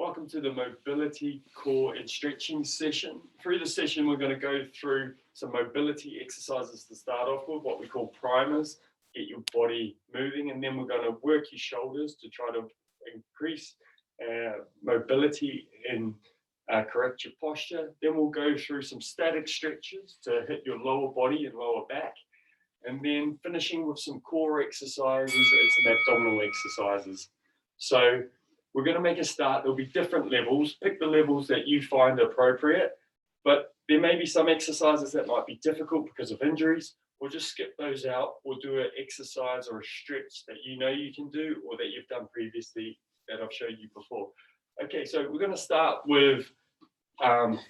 Welcome to the mobility, core and stretching session. Through the session, we're going to go through some mobility exercises to start off with, what we call primers, get your body moving, and then we're going to work your shoulders to try to increase mobility and correct your posture. Then we'll go through some static stretches to hit your lower body and lower back, and then finishing with some core exercises and some abdominal exercises. So we're going to make a start. There'll be different levels. Pick the levels that you find appropriate, but there may be some exercises that might be difficult because of injuries. We'll just skip those out. We'll do an exercise or a stretch that you know you can do or that you've done previously that I've showed you before. Okay, so we're going to start with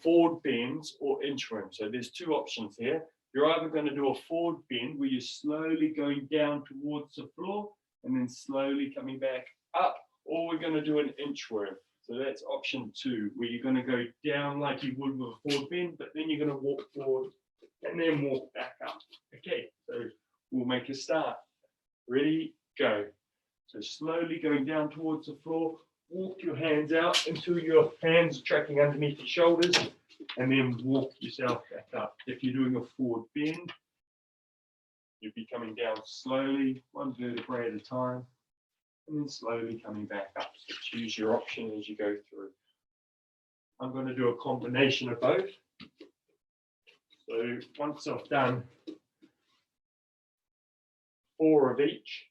forward bends or inchworms. So there's two options here. You're either going to do a forward bend where you're slowly going down towards the floor and then slowly coming back up, or we're going to do an inchworm. So that's option 2, where you're going to go down like you would with a forward bend, but then you're going to walk forward and then walk back up. Okay, so we'll make a start. Ready, go. So slowly going down towards the floor, walk your hands out until your hands are tracking underneath your shoulders, and then walk yourself back up. If you're doing a forward bend, you'll be coming down slowly, one vertebrae at a time, and then slowly coming back up. So choose your option as you go through. I'm going to do a combination of both. So once I've done 4 of each,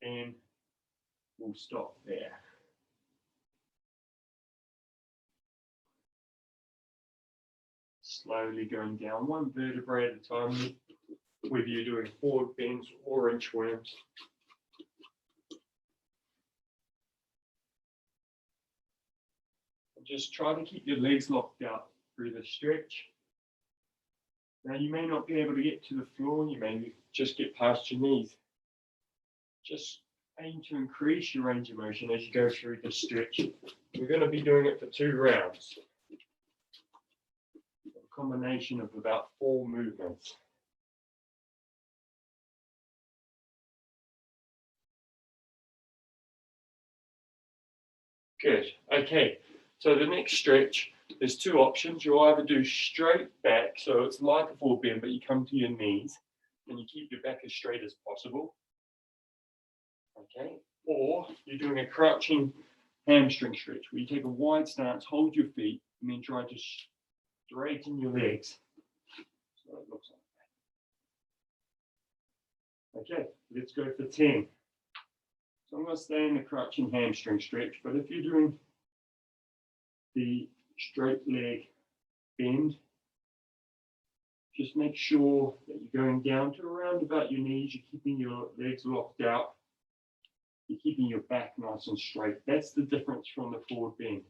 and we'll stop there. Slowly going down one vertebrae at a time, whether you're doing forward bends or inchworms. Just try to keep your legs locked out through the stretch. Now you may not be able to get to the floor, you may just get past your knees. Just aim to increase your range of motion as you go through the stretch. We're going to be doing it for 2 rounds. A combination of about 4 movements. Good. Okay. So the next stretch, there's 2 options. You'll either do straight back, so it's like a forward bend, but you come to your knees and you keep your back as straight as possible. Okay. Or you're doing a crouching hamstring stretch, where you take a wide stance, hold your feet, and then try to straighten your legs. So it looks like that. Okay, let's go for 10. So I'm going to stay in the crouching hamstring stretch, but if you're doing the straight leg bend, just make sure that you're going down to around about your knees. You're keeping your legs locked out. You're keeping your back nice and straight. That's the difference from the forward bend,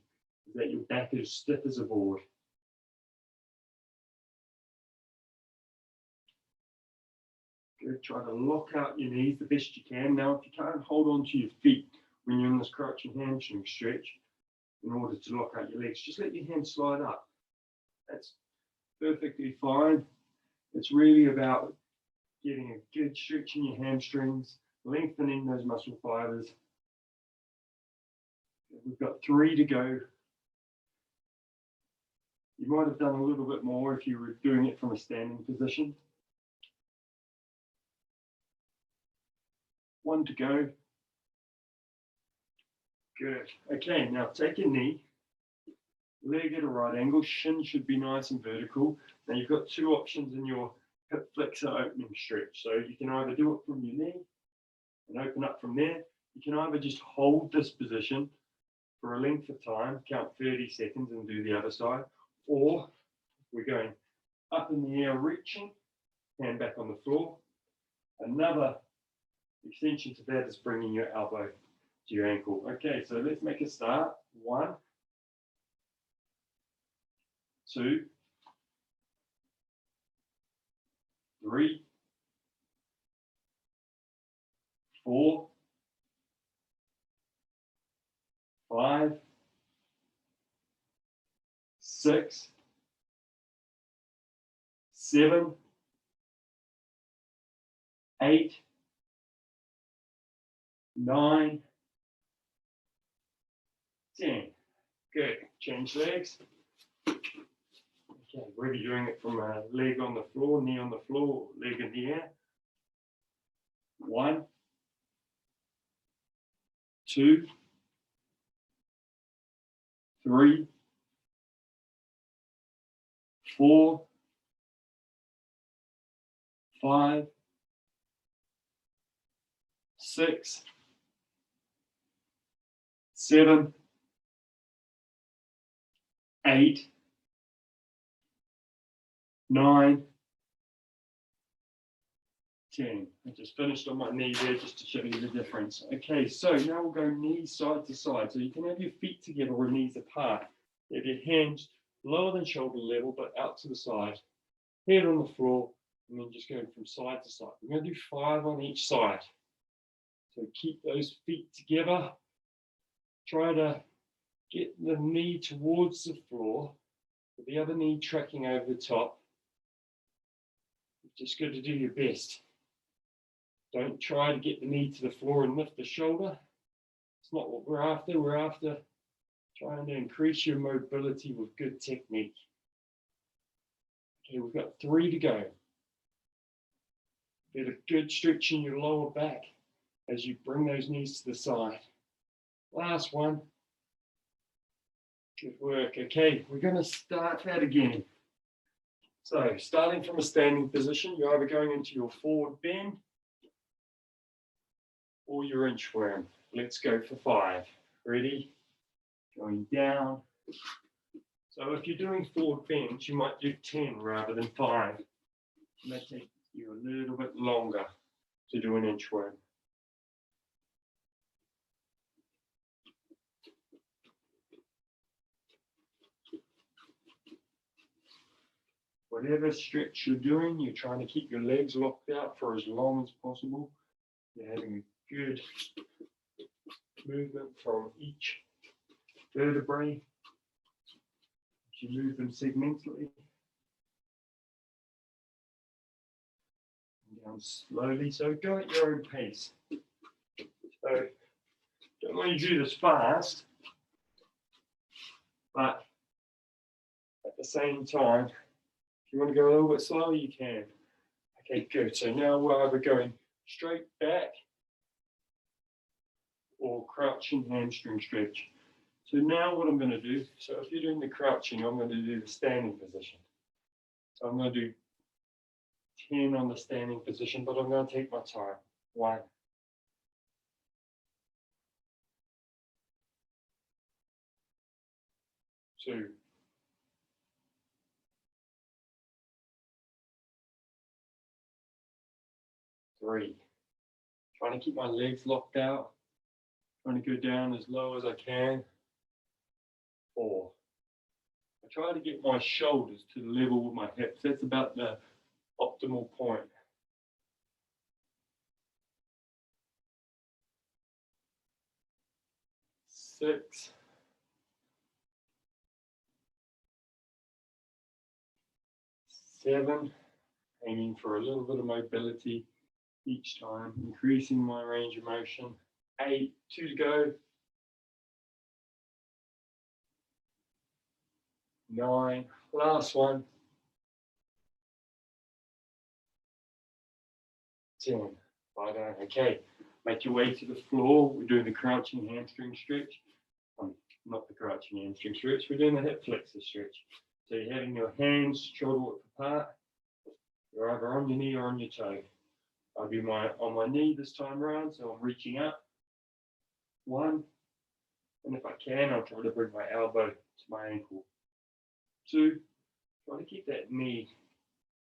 is that your back is stiff as a board. Good. Try to lock out your knees the best you can. Now, if you can't hold on to your feet when you're in this crouching hamstring stretch, in order to lock out your legs, just let your hands slide up. That's perfectly fine. It's really about getting a good stretch in your hamstrings, lengthening those muscle fibers. We've got 3 to go. You might have done a little bit more if you were doing it from a standing position. 1 to go. Good. Okay, now take your knee, leg at a right angle, shin should be nice and vertical. Now you've got 2 options in your hip flexor opening stretch. So you can either do it from your knee and open up from there. You can either just hold this position for a length of time, count 30 seconds and do the other side, or we're going up in the air, reaching, hand back on the floor. Another extension to that is bringing your elbow to your ankle. Okay, so let's make a start. 1, 2, 3, 4, 5, 6, 7, 8, 9, 10. Good. Change legs. Okay, whether you're doing it from a leg on the floor, knee on the floor, leg in the air. 1, 2, 3, 4, 5, 6, 7, 8, 9, 10. I just finished on my knee there just to show you the difference. Okay, so now we'll go knees side to side. So you can have your feet together or knees apart. You have your hands lower than shoulder level, but out to the side. Head on the floor, and then just going from side to side. We're going to do 5 on each side. So keep those feet together. Try to get the knee towards the floor, with the other knee tracking over the top. Just got to do your best. Don't try to get the knee to the floor and lift the shoulder. It's not what we're after. We're after trying to increase your mobility with good technique. Okay, we've got 3 to go. Get a good stretch in your lower back as you bring those knees to the side. Last one. Good work. Okay, we're going to start that again. So, starting from a standing position, you're either going into your forward bend or your inchworm. Let's go for 5. Ready? Going down. So if you're doing forward bends, you might do 10 rather than 5. It may take you a little bit longer to do an inchworm. Whatever stretch you're doing, you're trying to keep your legs locked out for as long as possible. You're having a good movement from each vertebrae. You move them segmentally. And down slowly, so go at your own pace. So don't want you to do this fast, but at the same time, if you want to go a little bit slower, you can. Okay, good. So now we're either going straight back or crouching hamstring stretch. So now what I'm going to do, so if you're doing the crouching, I'm going to do the standing position. So I'm going to do 10 on the standing position, but I'm going to take my time. 1, 2, 3. Trying to keep my legs locked out. Trying to go down as low as I can. 4. I try to get my shoulders to the level with my hips. That's about the optimal point. 6. 7. Aiming for a little bit of mobility each time, increasing my range of motion. 8, 2 to go. 9, last one. 10. Lie down. Okay, make your way to the floor. We're doing the crouching hamstring stretch. Not the crouching hamstring stretch. We're doing the hip flexor stretch. So you're having your hands shoulder width apart. You're either on your knee or on your toe. I'll be on my knee this time around, so I'm reaching up. 1, and if I can, I'll try to bring my elbow to my ankle. 2, try to keep that knee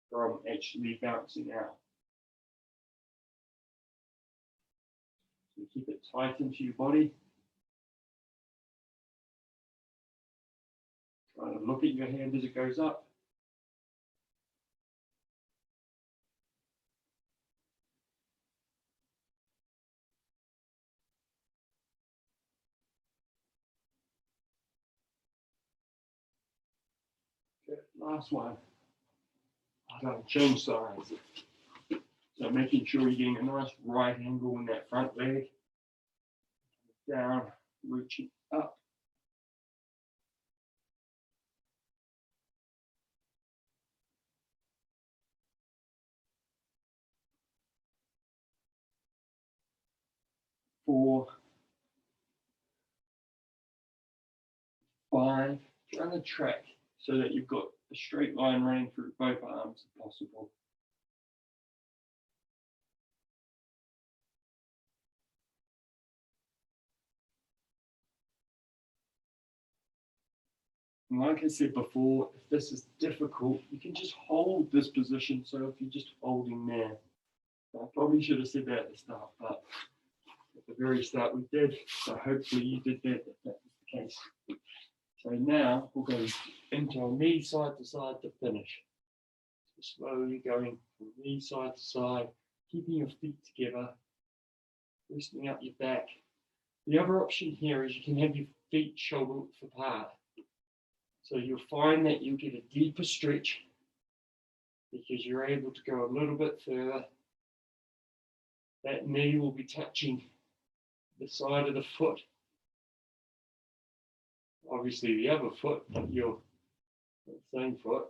from actually bouncing out. So keep it tight into your body. Try to look at your hand as it goes up. Okay, last one. I'm going to change sides. So making sure you're getting a nice right angle in that front leg. Down, reaching up. 4, 5. Trying to track so that you've got a straight line running through both arms if possible. And like I said before, if this is difficult, you can just hold this position. So if you're just holding there, I probably should have said that at the start, but at the very start we did. So hopefully you did that if that was the case. So now we'll go into our knee side to side to finish. So slowly going from knee side to side, keeping your feet together, loosening up your back. The other option here is you can have your feet shoulder width apart. So you'll find that you get a deeper stretch because you're able to go a little bit further. That knee will be touching the side of the foot. Obviously the other foot, not your same foot.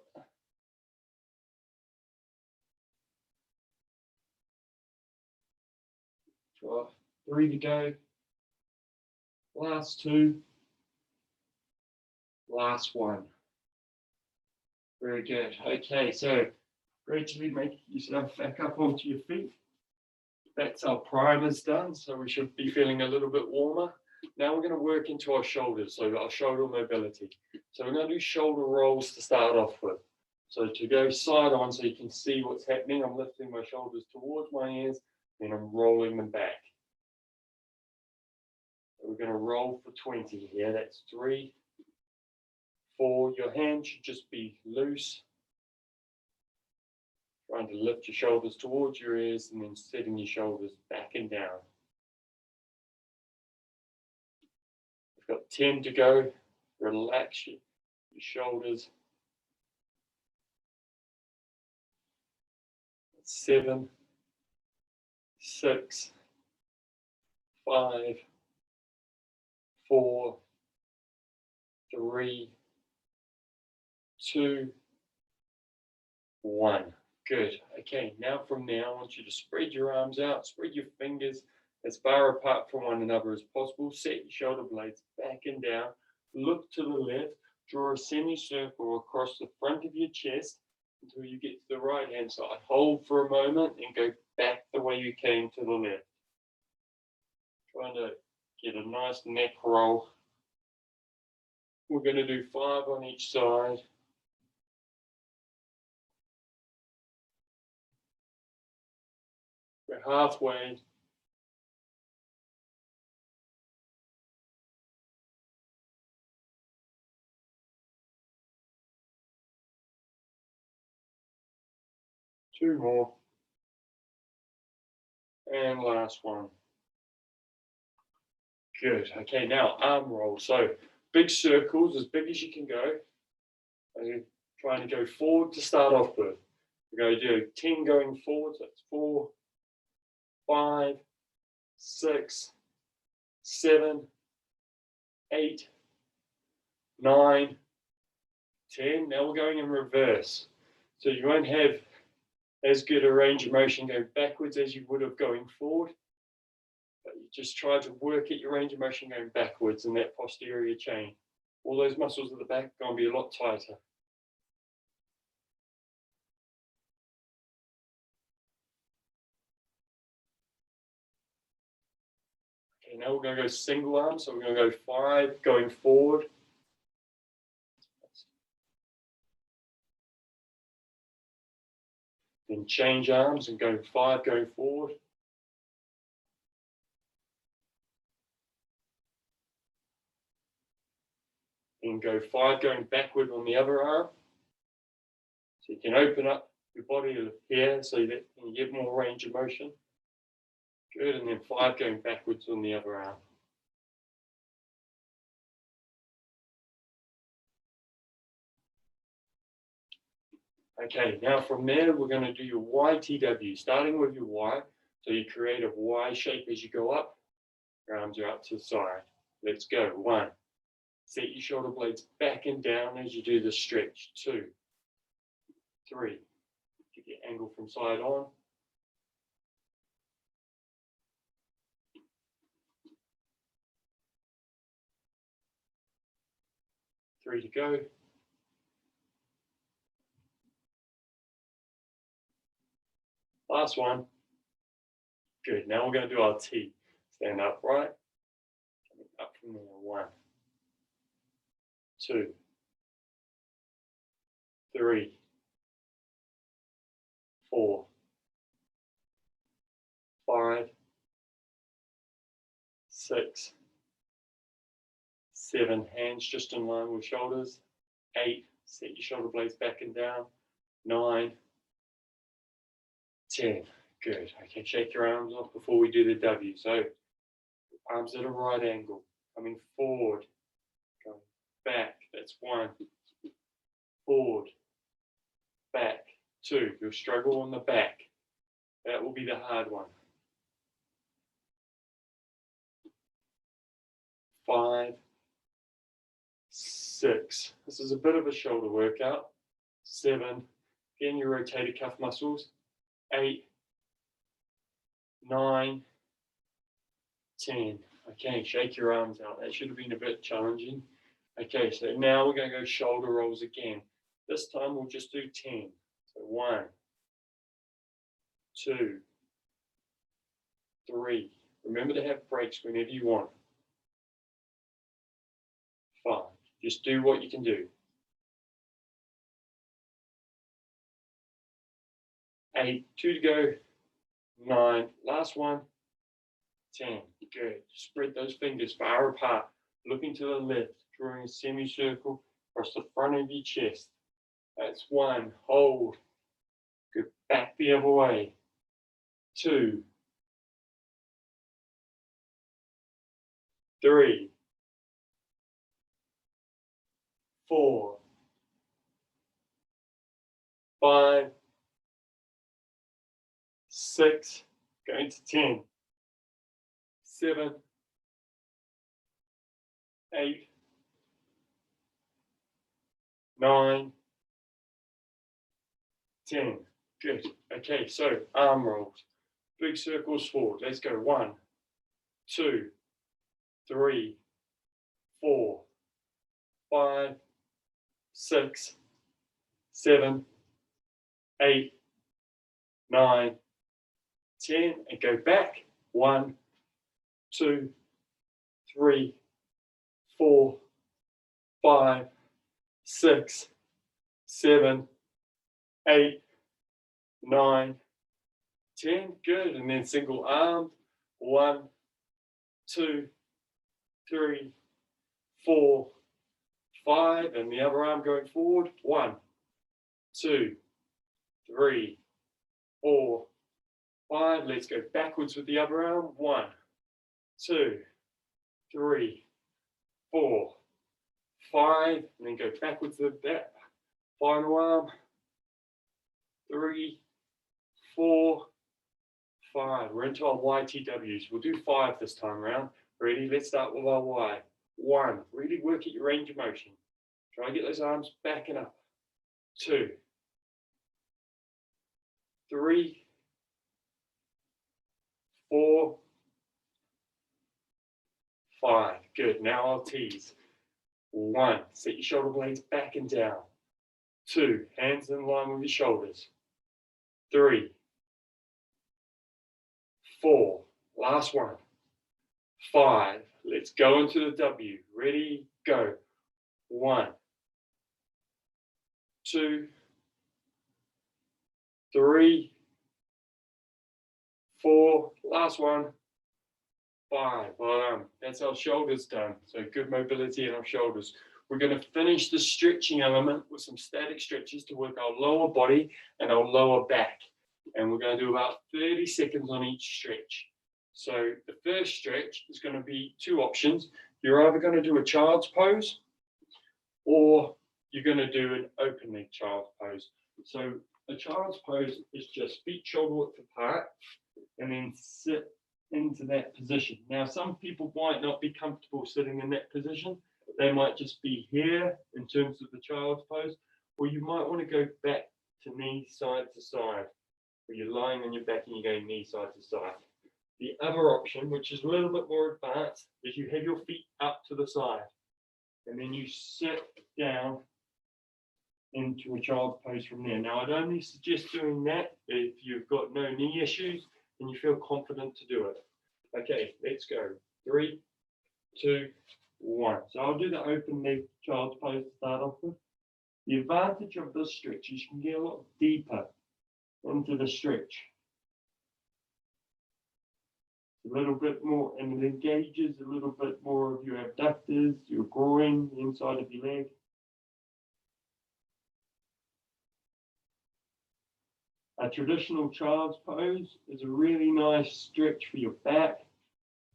Try 3 to go. Last 2. Last 1. Very good. Okay, so gradually make yourself back up onto your feet. That's our primers done, so we should be feeling a little bit warmer. Now we're going to work into our shoulders, so our shoulder mobility. So we're going to do shoulder rolls to start off with. So to go side on so you can see what's happening, I'm lifting my shoulders towards my ears, and I'm rolling them back. So we're going to roll for 20 here. That's 3, 4. Your hand should just be loose. Trying to lift your shoulders towards your ears and then setting your shoulders back and down. We've got 10 to go. Relax your shoulders. 7, 6, 5, 4, 3, 2, 1. Good. Okay, now from there, I want you to spread your arms out, spread your fingers as far apart from one another as possible. Set your shoulder blades back and down. Look to the left. Draw a semicircle across the front of your chest until you get to the right hand side. Hold for a moment and go back the way you came to the left. Trying to get a nice neck roll. We're going to do 5 on each side. We're halfway. Two more. And last one. Good. Okay, now arm roll. So big circles, as big as you can go. And you're trying to go forward to start off with. We're going to do 10 going forward. So that's 4, 5, 6, 7, 8, 9, 10. Now we're going in reverse. So you won't have as good a range of motion going backwards as you would have going forward. But you just try to work at your range of motion going backwards in that posterior chain. All those muscles at the back are going to be a lot tighter. Okay, now we're going to go single arm. So we're going to go 5 going forward. Then change arms and go 5 going forward. And go 5 going backward on the other arm. So you can open up your body here so that you get more range of motion. Good, and then 5 going backwards on the other arm. Okay, now from there, we're going to do your YTW, starting with your Y. So you create a Y shape as you go up. Your arms are out to the side. Let's go. 1. Set your shoulder blades back and down as you do the stretch. 2, 3. Get your angle from side on. 3 to go. Last one. Good. Now we're going to do our T. Stand upright. Coming up from there. 1, 2, 3, 4, 5, 6, 7. Hands just in line with shoulders. 8. Set your shoulder blades back and down. 9, 10. Good. Okay, shake your arms off before we do the W. So, arms at a right angle. Coming forward. Going back. That's 1. Forward. Back. 2. You'll struggle on the back. That will be the hard one. 5, 6. This is a bit of a shoulder workout. 7. Again, your rotator cuff muscles. 8, 9, 10. Okay, shake your arms out. That should have been a bit challenging. Okay, so now we're going to go shoulder rolls again. This time we'll just do 10. So 1, 2, 3. Remember to have breaks whenever you want. 5. Just do what you can do. 8, 2 to go. 9, last one. 10. Good. Spread those fingers far apart, looking to the left, drawing a semicircle across the front of your chest. That's 1. Hold. Good. Back the other way. 2, 3, 4, 5, 6, going to 10, 7, 8, 9, 10. Good. Okay, so arm rolls. Big circles forward. Let's go. 1, 2, 3, 4, 5, 6, 7, 8, 9, 10, and go back. 1, 2, 3, 4, 5, 6, 7, 8, 9, 10. Good. And then single arm. 1, 2, 3, 4, 5, and the other arm going forward. 1, 2, 3, 4, 5. Let's go backwards with the other arm. 1, 2, 3, 4, 5, and then go backwards with that final arm. 3, 4, 5. We're into our YTWs. We'll do 5 this time around. Ready? Let's start with our Y. 1. Really work at your range of motion. Try and get those arms back and up. 2, 3, 4, 5. Good. Now our T's. 1. Set your shoulder blades back and down. 2. Hands in line with your shoulders. 3, 4. Last one. 5. Let's go into the W. Ready? Go. 1, 2, 3, 4. Last one. 5. Well done. That's our shoulders done. So good mobility in our shoulders. We're going to finish the stretching element with some static stretches to work our lower body and our lower back. And we're going to do about 30 seconds on each stretch. So the first stretch is going to be 2 options. You're either going to do a child's pose or you're going to do an open leg child's pose. So a child's pose is just feet shoulder width apart and then sit into that position. Now, some people might not be comfortable sitting in that position. They might just be here in terms of the child's pose, or you might want to go back to knee side to side, where you're lying on your back and you're going knee side to side. The other option, which is a little bit more advanced, is you have your feet up to the side. and then you sit down into a child's pose from there. Now, I'd only suggest doing that if you've got no knee issues and you feel confident to do it. Okay, let's go. 3, 2, 1. So I'll do the open leg child's pose to start off with. The advantage of this stretch is you can get a lot deeper into the stretch. A little bit more, and it engages a little bit more of your abductors, your groin, the inside of your leg. A traditional child's pose is a really nice stretch for your back.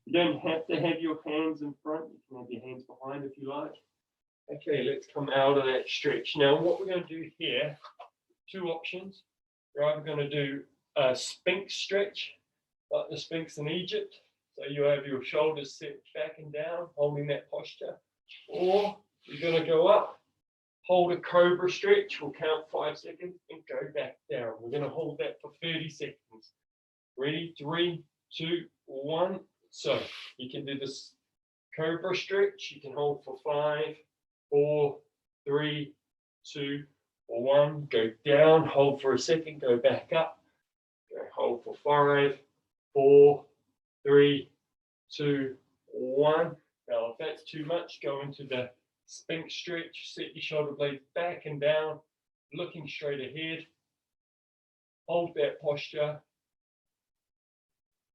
You don't have to have your hands in front. You can have your hands behind if you like. Okay, let's come out of that stretch. Now, what we're going to do here, 2 options. We're either going to do a Sphinx stretch, like the Sphinx in Egypt. So you have your shoulders set back and down, holding that posture. Or you're going to go up, hold a cobra stretch. We'll count 5 seconds and go back down. We're going to hold that for 30 seconds. Ready? 3, 2, 1. So you can do this cobra stretch. You can hold for 5, 4, 3, 2, 1. Go down, hold for a second, go back up. Go hold for 5, 4, 3, 2, 1. Now, if that's too much, go into the Sphinx stretch. Set your shoulder blades back and down, looking straight ahead. Hold that posture.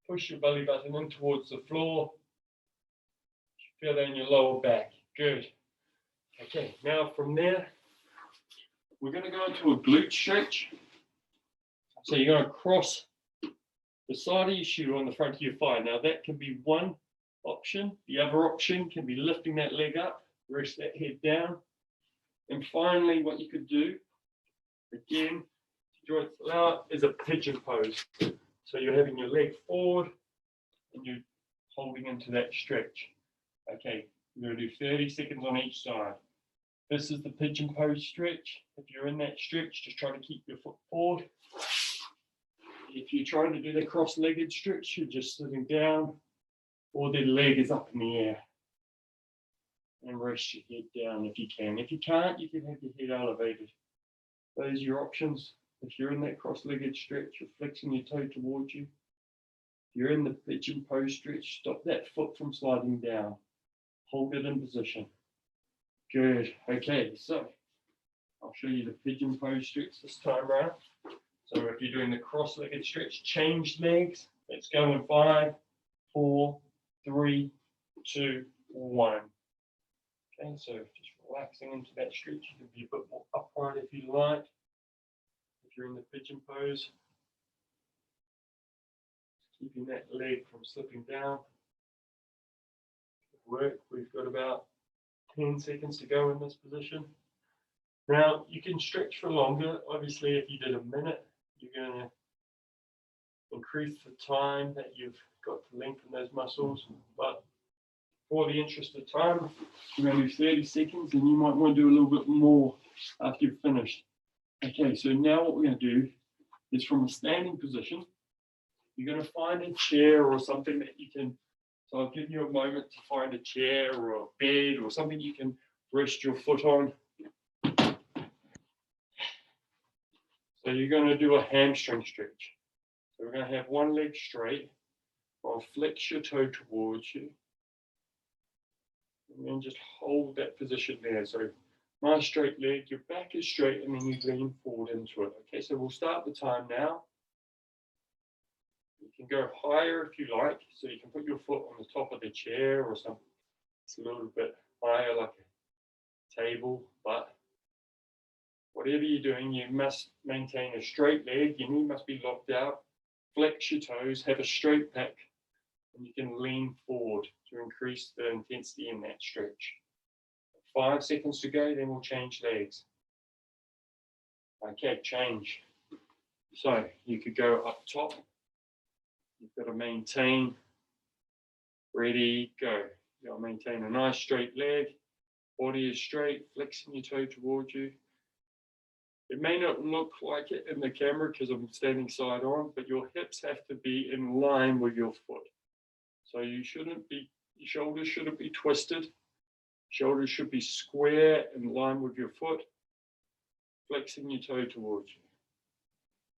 Push your belly button in towards the floor. Feel that in your lower back. Good. Okay, now from there, we're going to go into a glute stretch. So you're going to cross the side of your shoe on the front of your thigh. Now that can be one option. The other option can be lifting that leg up, rest that head down. And finally, what you could do, again, joints allow it, is a pigeon pose. So you're having your leg forward and you're holding into that stretch. Okay, we're going to do 30 seconds on each side. This is the pigeon pose stretch. If you're in that stretch, just try to keep your foot forward. If you're trying to do the cross-legged stretch, you're just sitting down or the leg is up in the air. And rest your head down if you can. If you can't, you can have your head elevated. Those are your options. If you're in that cross-legged stretch, you're flexing your toe towards you. If you're in the pigeon pose stretch, stop that foot from sliding down. Hold it in position. Good. Okay, so I'll show you the pigeon pose stretch this time around. So if you're doing the cross-legged stretch, change legs. Let's go in 5, 4, 3, 2, 1. Okay, so just relaxing into that stretch. You can be a bit more upright if you like. If you're in the pigeon pose, keeping that leg from slipping down. Good work. We've got about 10 seconds to go in this position. Now, you can stretch for longer. Obviously, if you did a minute, you're going to increase the time that you've got to lengthen those muscles. But for the interest of time, we're going to do 30 seconds, and you might want to do a little bit more after you've finished. Okay, so now what we're going to do is from a standing position, you're going to find a chair or something that you can, so I'll give you a moment to find a chair or a bed or something you can rest your foot on. So you're going to do a hamstring stretch. So we're going to have one leg straight. I'll flex your toe towards you. And then just hold that position there. So nice straight leg, your back is straight, and then you lean forward into it. Okay, so we'll start the time now. You can go higher if you like. So you can put your foot on the top of the chair or something. It's a little bit higher, like a table, but whatever you're doing, you must maintain a straight leg. Your knee must be locked out. Flex your toes, have a straight back, and you can lean forward to increase the intensity in that stretch. 5 seconds to go, then we'll change legs. Okay, change. So you could go up top. You've got to maintain. Ready, go. You've got to maintain a nice straight leg. Body is straight, flexing your toe towards you. It may not look like it in the camera because I'm standing side on, but your hips have to be in line with your foot. So you shouldn't be, your shoulders shouldn't be twisted. Shoulders should be square in line with your foot, flexing your toe towards you.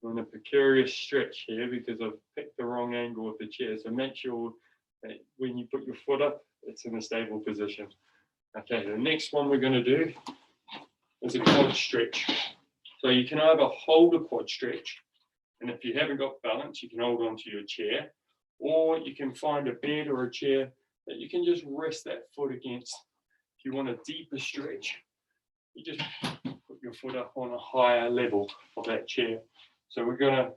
I'm in a precarious stretch here because I've picked the wrong angle of the chair. So make sure that when you put your foot up, it's in a stable position. Okay, the next one we're going to do is a quad stretch. So you can either hold a quad stretch, and if you haven't got balance, you can hold onto your chair, or you can find a bed or a chair that you can just rest that foot against. If you want a deeper stretch, you just put your foot up on a higher level of that chair. So we're going to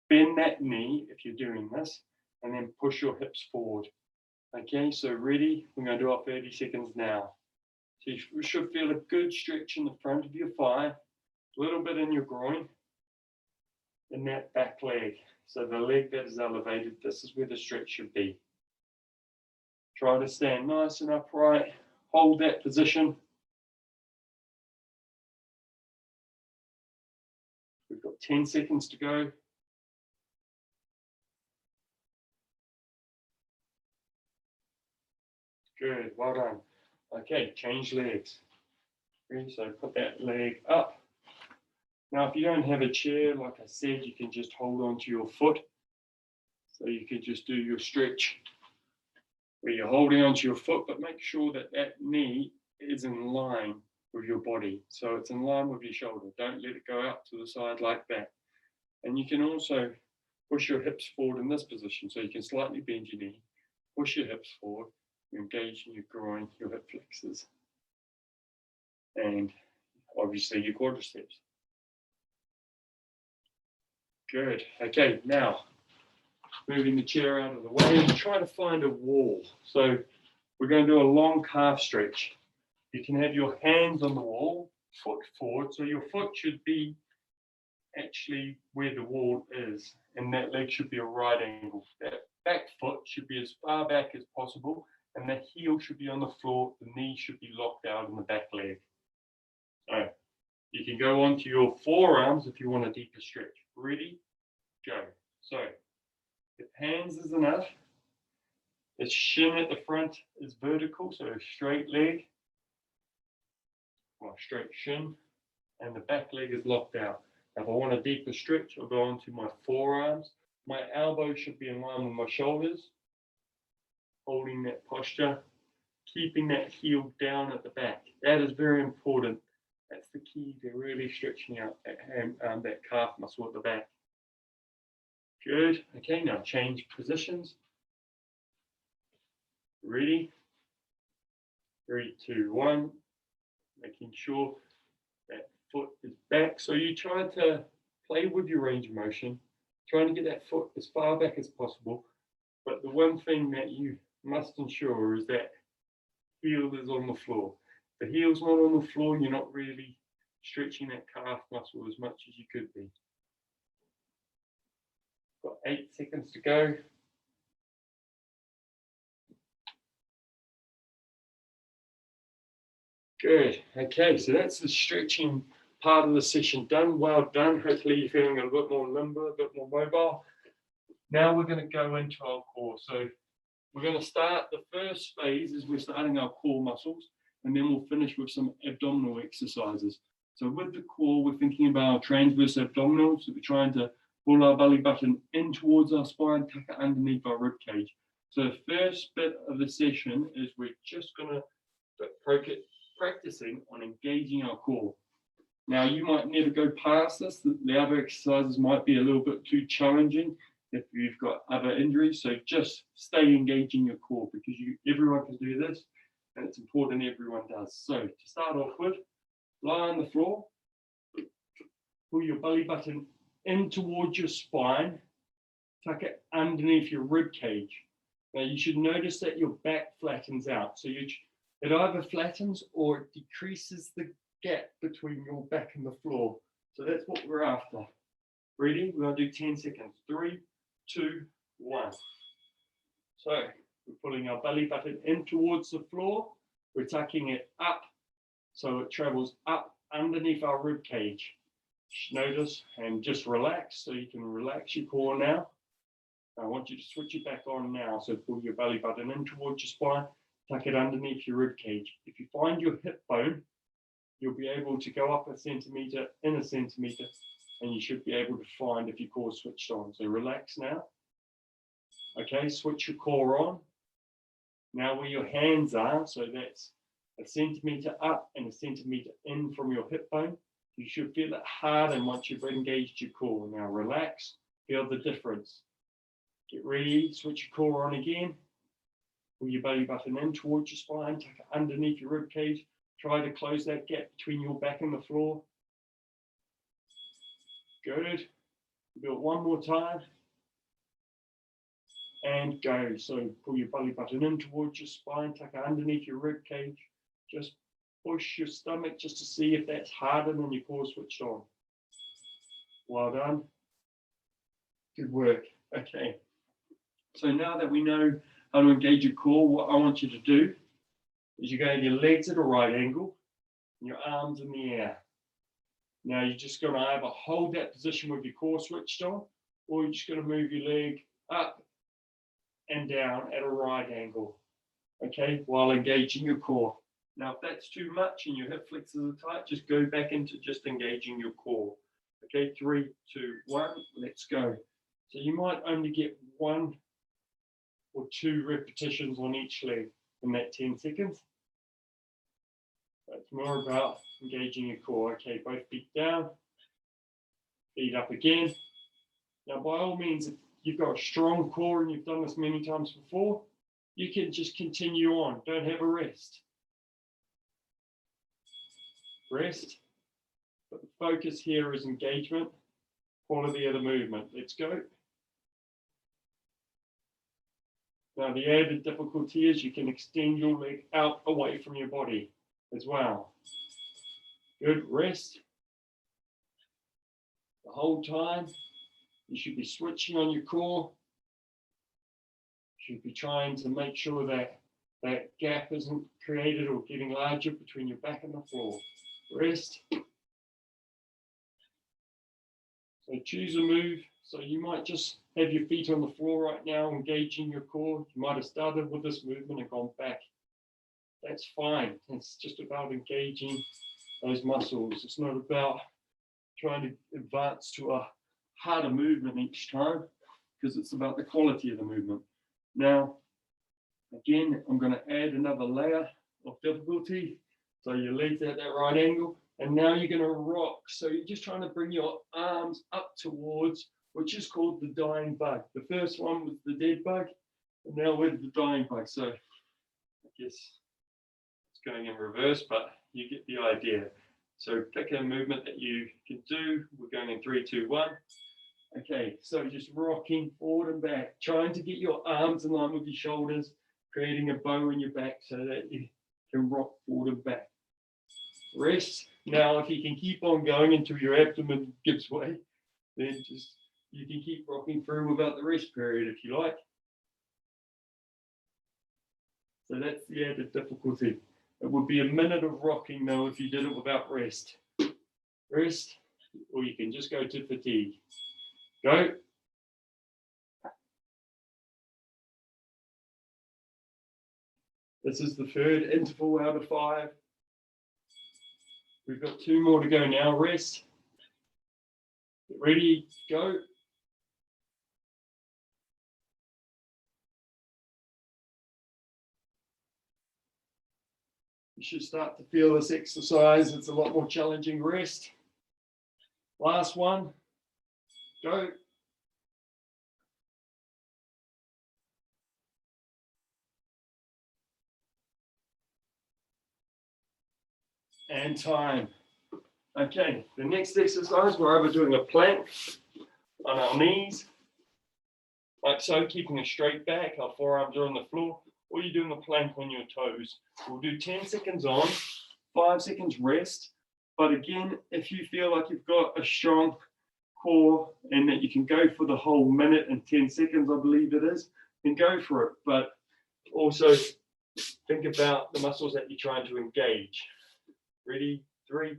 bend that knee if you're doing this, and then push your hips forward. Okay, so ready? We're going to do our 30 seconds now. So you should feel a good stretch in the front of your thigh, a little bit in your groin, and that back leg. So the leg that is elevated, this is where the stretch should be. Try to stand nice and upright, hold that position. We've got 10 seconds to go. Good, well done. Okay, change legs. Okay, so put that leg up. Now, if you don't have a chair, like I said, you can just hold on to your foot. So you could just do your stretch where you're holding onto your foot, but make sure that that knee is in line with your body. So it's in line with your shoulder. Don't let it go out to the side like that. And you can also push your hips forward in this position. So you can slightly bend your knee, push your hips forward, engage in your groin, your hip flexors, and obviously your quadriceps. Good. Okay, now moving the chair out of the way and try to find a wall. So we're going to do a long calf stretch. You can have your hands on the wall, foot forward, so your foot should be actually where the wall is, and that leg should be a right angle. That back foot should be as far back as possible, and the heel should be on the floor. The knee should be locked out in the back leg. So you can go onto your forearms if you want a deeper stretch. Ready? Go. So if hands is enough, the shin at the front is vertical, so a straight leg, or straight shin, and the back leg is locked out. Now, if I want a deeper stretch, I'll go onto my forearms. My elbow should be in line with my shoulders, holding that posture, keeping that heel down at the back. That is very important. That's the key to really stretching out that calf muscle at the back. Good. Okay, now change positions. Ready? 3, 2, 1. Making sure that foot is back. So you try to play with your range of motion, trying to get that foot as far back as possible. But the one thing that you must ensure is that heel is on the floor. If the heel's not on the floor, you're not really stretching that calf muscle as much as you could be. Got 8 seconds to go. Good. Okay, so that's the stretching part of the session done. Well done. Hopefully you're feeling a bit more limber, a bit more mobile. Now we're going to go into our core. So we're going to start, the first phase is we're starting our core muscles, and then we'll finish with some abdominal exercises. So with the core, we're thinking about our transverse abdominals. So we're trying to pull our belly button in towards our spine, tuck it underneath our rib cage. So the first bit of the session is we're just going to practicing on engaging our core. Now, you might never go past this. The other exercises might be a little bit too challenging if you've got other injuries. So just stay engaging your core, because everyone can do this, and it's important everyone does. So to start off with, lie on the floor, pull your belly button in towards your spine, tuck it underneath your rib cage. Now, you should notice that your back flattens out. So it either flattens or it decreases the gap between your back and the floor. So that's what we're after. Ready? We're going to do 10 seconds. 3, 2, 1. So we're pulling our belly button in towards the floor. We're tucking it up so it travels up underneath our rib cage. Just notice and just relax. So you can relax your core now. I want you to switch it back on now. So pull your belly button in towards your spine. tuck it underneath your rib cage. If you find your hip bone, you'll be able to go up a centimeter, in a centimeter, and you should be able to find if your core switched on. So relax now. Okay, switch your core on. Now where your hands are, so that's a centimeter up and a centimeter in from your hip bone. You should feel it harden once you've engaged your core. Now relax, feel the difference. Get ready, switch your core on again. Pull your belly button in towards your spine, tuck it underneath your rib cage. Try to close that gap between your back and the floor. Good. Do it one more time. And go. So pull your belly button in towards your spine, tuck it underneath your rib cage. Just push your stomach just to see if that's hardened and your core switched on. Well done. Good work. Okay. So now that we know how to engage your core, what I want you to do is you're going to your legs at a right angle and your arms in the air. Now you're just going to either hold that position with your core switched on, or you're just going to move your leg up and down at a right angle, okay, while engaging your core. Now, if that's too much and your hip flexors are tight, just go back into just engaging your core. Okay, 3, 2, 1, let's go. So you might only get 1 or 2 repetitions on each leg in that 10 seconds. It's more about engaging your core. Okay, both feet down, feet up again. Now, by all means, if you've got a strong core and you've done this many times before, you can just continue on. Don't have a rest. Rest. But the focus here is engagement, quality of the movement. Let's go. Now, the added difficulty is you can extend your leg out away from your body as well. Good. Rest. The whole time, you should be switching on your core. You should be trying to make sure that that gap isn't created or getting larger between your back and the floor. Rest. So choose a move. So you might just have your feet on the floor right now, engaging your core. You might have started with this movement and gone back. That's fine. It's just about engaging those muscles. It's not about trying to advance to a harder movement each time, because it's about the quality of the movement. Now, again, I'm going to add another layer of difficulty. So your legs at that right angle, and now you're going to rock. So you're just trying to bring your arms up towards, which is called the dying bug. The first one was the dead bug, and now we're the dying bug. So I guess it's going in reverse, but you get the idea. So pick a movement that you can do. We're going in 3, 2, 1. Okay, so just rocking forward and back, trying to get your arms in line with your shoulders, creating a bow in your back so that you can rock forward and back. Rest. Now, if you can keep on going until your abdomen gives way, then just you can keep rocking through without the rest period if you like. So that's the added difficulty. It would be a minute of rocking though if you did it without rest. Rest, or you can just go to fatigue. Go. This is the third interval out of 5. We've got 2 more to go now. Rest. Get ready. Go. You should start to feel this exercise. It's a lot more challenging. Rest. Last one. Go. And time. Okay, the next exercise, we're either doing a plank on our knees, like so, keeping a straight back, our forearms are on the floor, or you're doing a plank on your toes. We'll do 10 seconds on, 5 seconds rest. But again, if you feel like you've got a strong core and that you can go for the whole minute and 10 seconds, I believe it is, then go for it. But also think about the muscles that you're trying to engage. Ready? 3,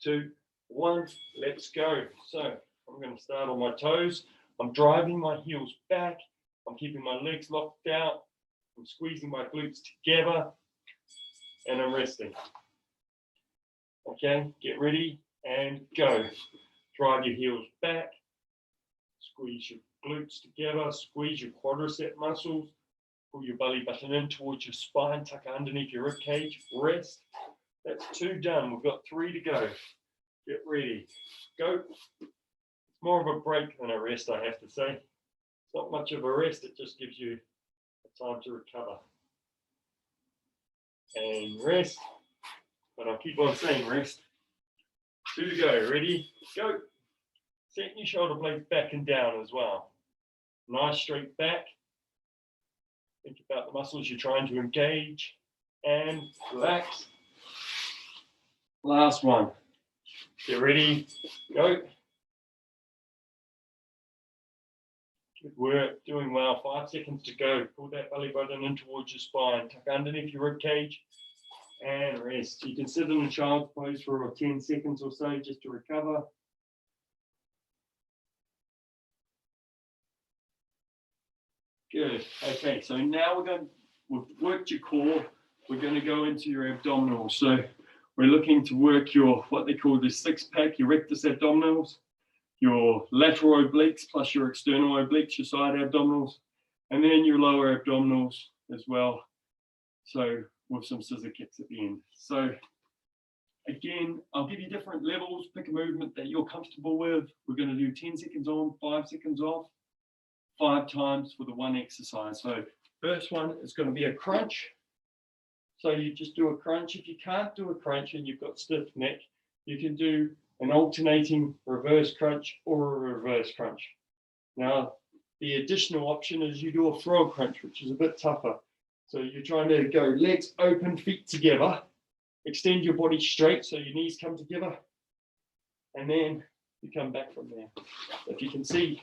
2, 1, let's go. So I'm going to start on my toes. I'm driving my heels back. I'm keeping my legs locked out. I'm squeezing my glutes together and I'm resting. Okay, get ready and go. Drive your heels back, squeeze your glutes together, squeeze your quadricep muscles, pull your belly button in towards your spine, tuck it underneath your rib cage, rest. That's 2 done, we've got 3 to go. Get ready, go. It's more of a break than a rest, I have to say. It's not much of a rest, it just gives you time to recover. And rest, but I'll keep on saying rest. 2 to go, ready, go. Set your shoulder blades back and down as well. Nice straight back. Think about the muscles you're trying to engage and relax. Last one. Get ready, go. Good work, doing well. 5 seconds to go. Pull that belly button in towards your spine. Tuck underneath your rib cage and rest. You can sit in a child's pose for 10 seconds or so just to recover. Good. Okay, so now we've worked your core. We're going to go into your abdominals. So we're looking to work your, what they call the 6-pack, your rectus abdominals, your lateral obliques plus your external obliques, your side abdominals, and then your lower abdominals as well. So with some scissor kicks at the end. So again, I'll give you different levels. Pick a movement that you're comfortable with. We're going to do 10 seconds on, 5 seconds off. 5 times for the one exercise. So first one is going to be a crunch. So you just do a crunch. If you can't do a crunch and you've got stiff neck, you can do an alternating reverse crunch or a reverse crunch. Now, the additional option is you do a frog crunch, which is a bit tougher. So you're trying to go legs open, feet together, extend your body straight so your knees come together, and then you come back from there. If you can see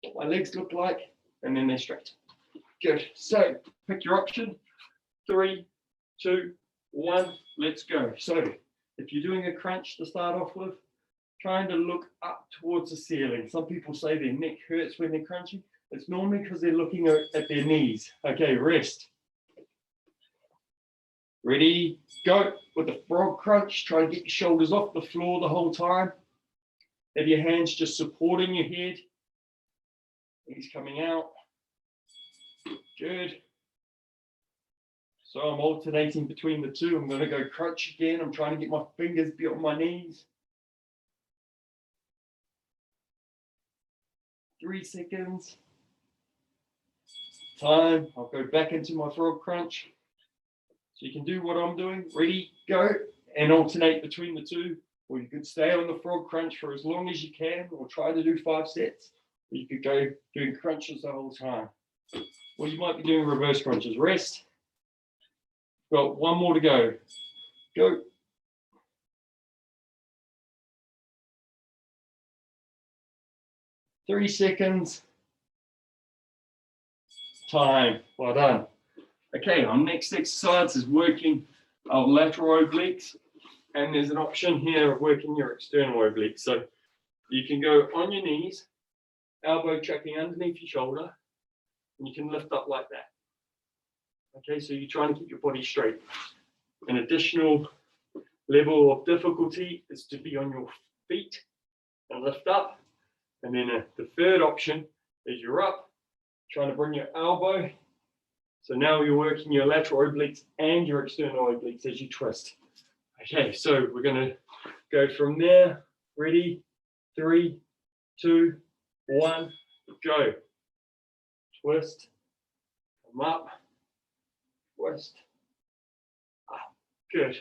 what my legs look like, and then they're straight. Good. So pick your option. 3, 2, 1, let's go. So if you're doing a crunch to start off with, trying to look up towards the ceiling. Some people say their neck hurts when they're crunching. It's normally because they're looking at their knees. Okay, rest. Ready, go. With the frog crunch, try to get your shoulders off the floor the whole time. Have your hands just supporting your head. He's coming out. Good. So I'm alternating between the two. I'm going to go crunch again. I'm trying to get my fingers beyond my knees. 3 seconds. Time. I'll go back into my frog crunch. So you can do what I'm doing. Ready, go. And alternate between the two. Or you could stay on the frog crunch for as long as you can, or try to do 5 sets. Or you could go doing crunches the whole time. Or you might be doing reverse crunches. Rest. Got 1 more to go. Go. Three seconds. Time. Well done. Okay, our next exercise is working our lateral obliques. And there's an option here of working your external obliques. So you can go on your knees, elbow tracking underneath your shoulder, and you can lift up like that. Okay, so you're trying to keep your body straight. An additional level of difficulty is to be on your feet and lift up. And then the third option is you're up, trying to bring your elbow. So now you're working your lateral obliques and your external obliques as you twist. Okay, so we're going to go from there. Ready? 3, 2, 1, go. Twist, come up, twist, up. Good.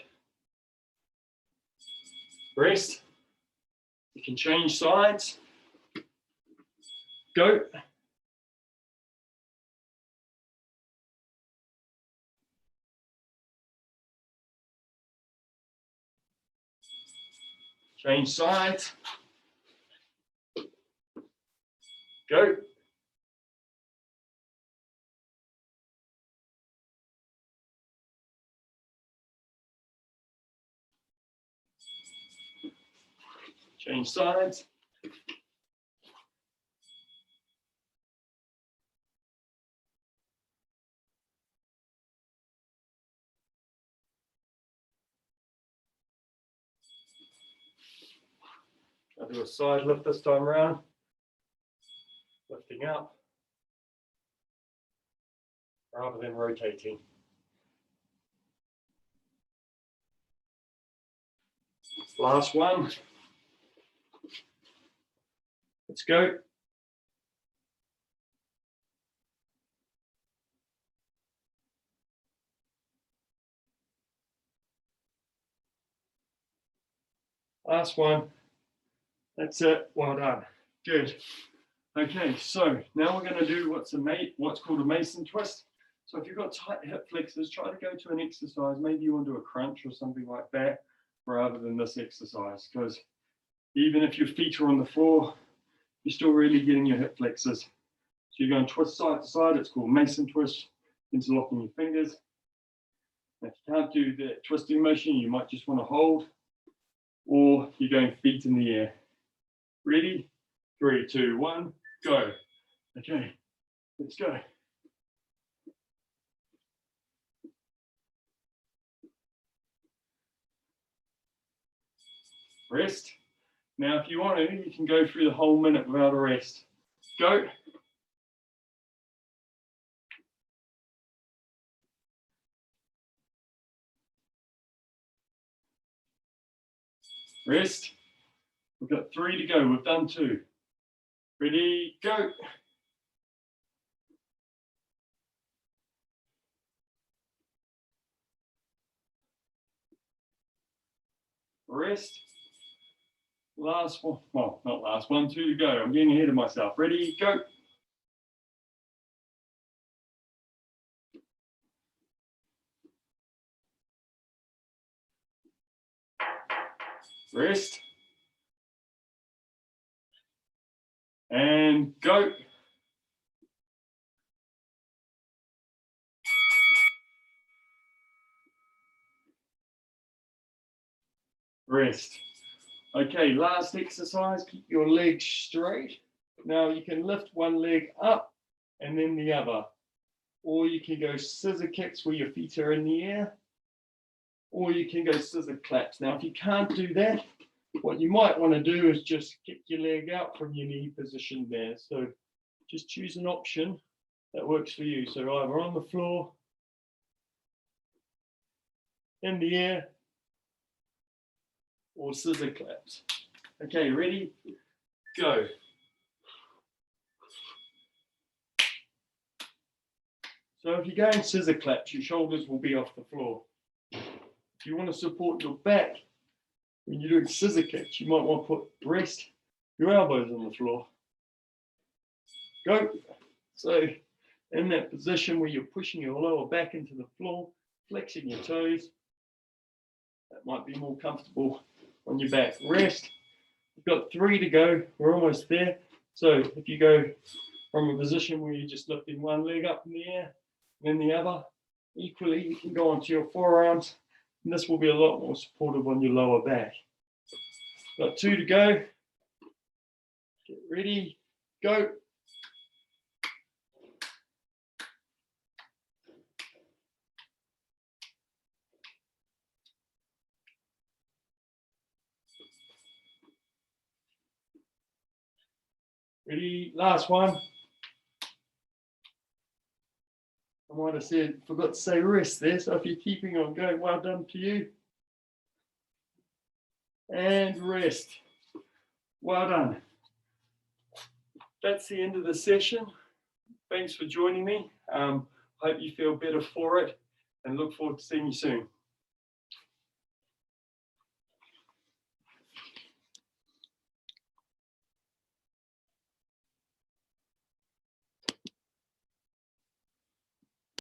Rest. You can change sides. Go. Change sides. Go. Change sides. I'll do a side lift this time around. Lifting up rather than rotating. Last one. Let's go. Last one. That's it. Well done. Good. Okay, so now we're going to do what's called a Mason twist. So if you've got tight hip flexors, try to go to an exercise. Maybe you want to do a crunch or something like that rather than this exercise, because even if your feet are on the floor, you're still really getting your hip flexors. So you're going to twist side to side. It's called Mason twist. Interlocking your fingers. If you can't do the twisting motion, you might just want to hold, or you're going feet in the air. Ready? 3, 2, 1, go. Okay, let's go. Rest. Now, if you want to, you can go through the whole minute without a rest. Go. Rest. We've got 3 to go. We've done 2. Ready, go. Rest. Last one. Well, not last one, 2 to go. I'm getting ahead of myself. Ready, go. Rest. And go. Rest. Okay, last exercise, keep your legs straight. Now you can lift one leg up and then the other. Or you can go scissor kicks where your feet are in the air. Or you can go scissor claps. Now if you can't do that, what you might want to do is just kick your leg out from your knee position there. So just choose an option that works for you. So either on the floor, in the air, or scissor claps. Okay, ready? Go. So if you're going scissor claps, your shoulders will be off the floor. If you want to support your back, when you're doing scissor kicks, you might want to rest your elbows on the floor. Go. So in that position where you're pushing your lower back into the floor, flexing your toes, that might be more comfortable on your back. Rest. We've got 3 to go. We're almost there. So if you go from a position where you're just lifting one leg up in the air, then the other, equally, you can go onto your forearms, and this will be a lot more supportive on your lower back. Got 2 to go. Get ready. Go. Ready, last one. I might have said, forgot to say rest there, so if you're keeping on going, well done to you. And rest. Well done. That's the end of the session. Thanks for joining me. Hope you feel better for it and look forward to seeing you soon.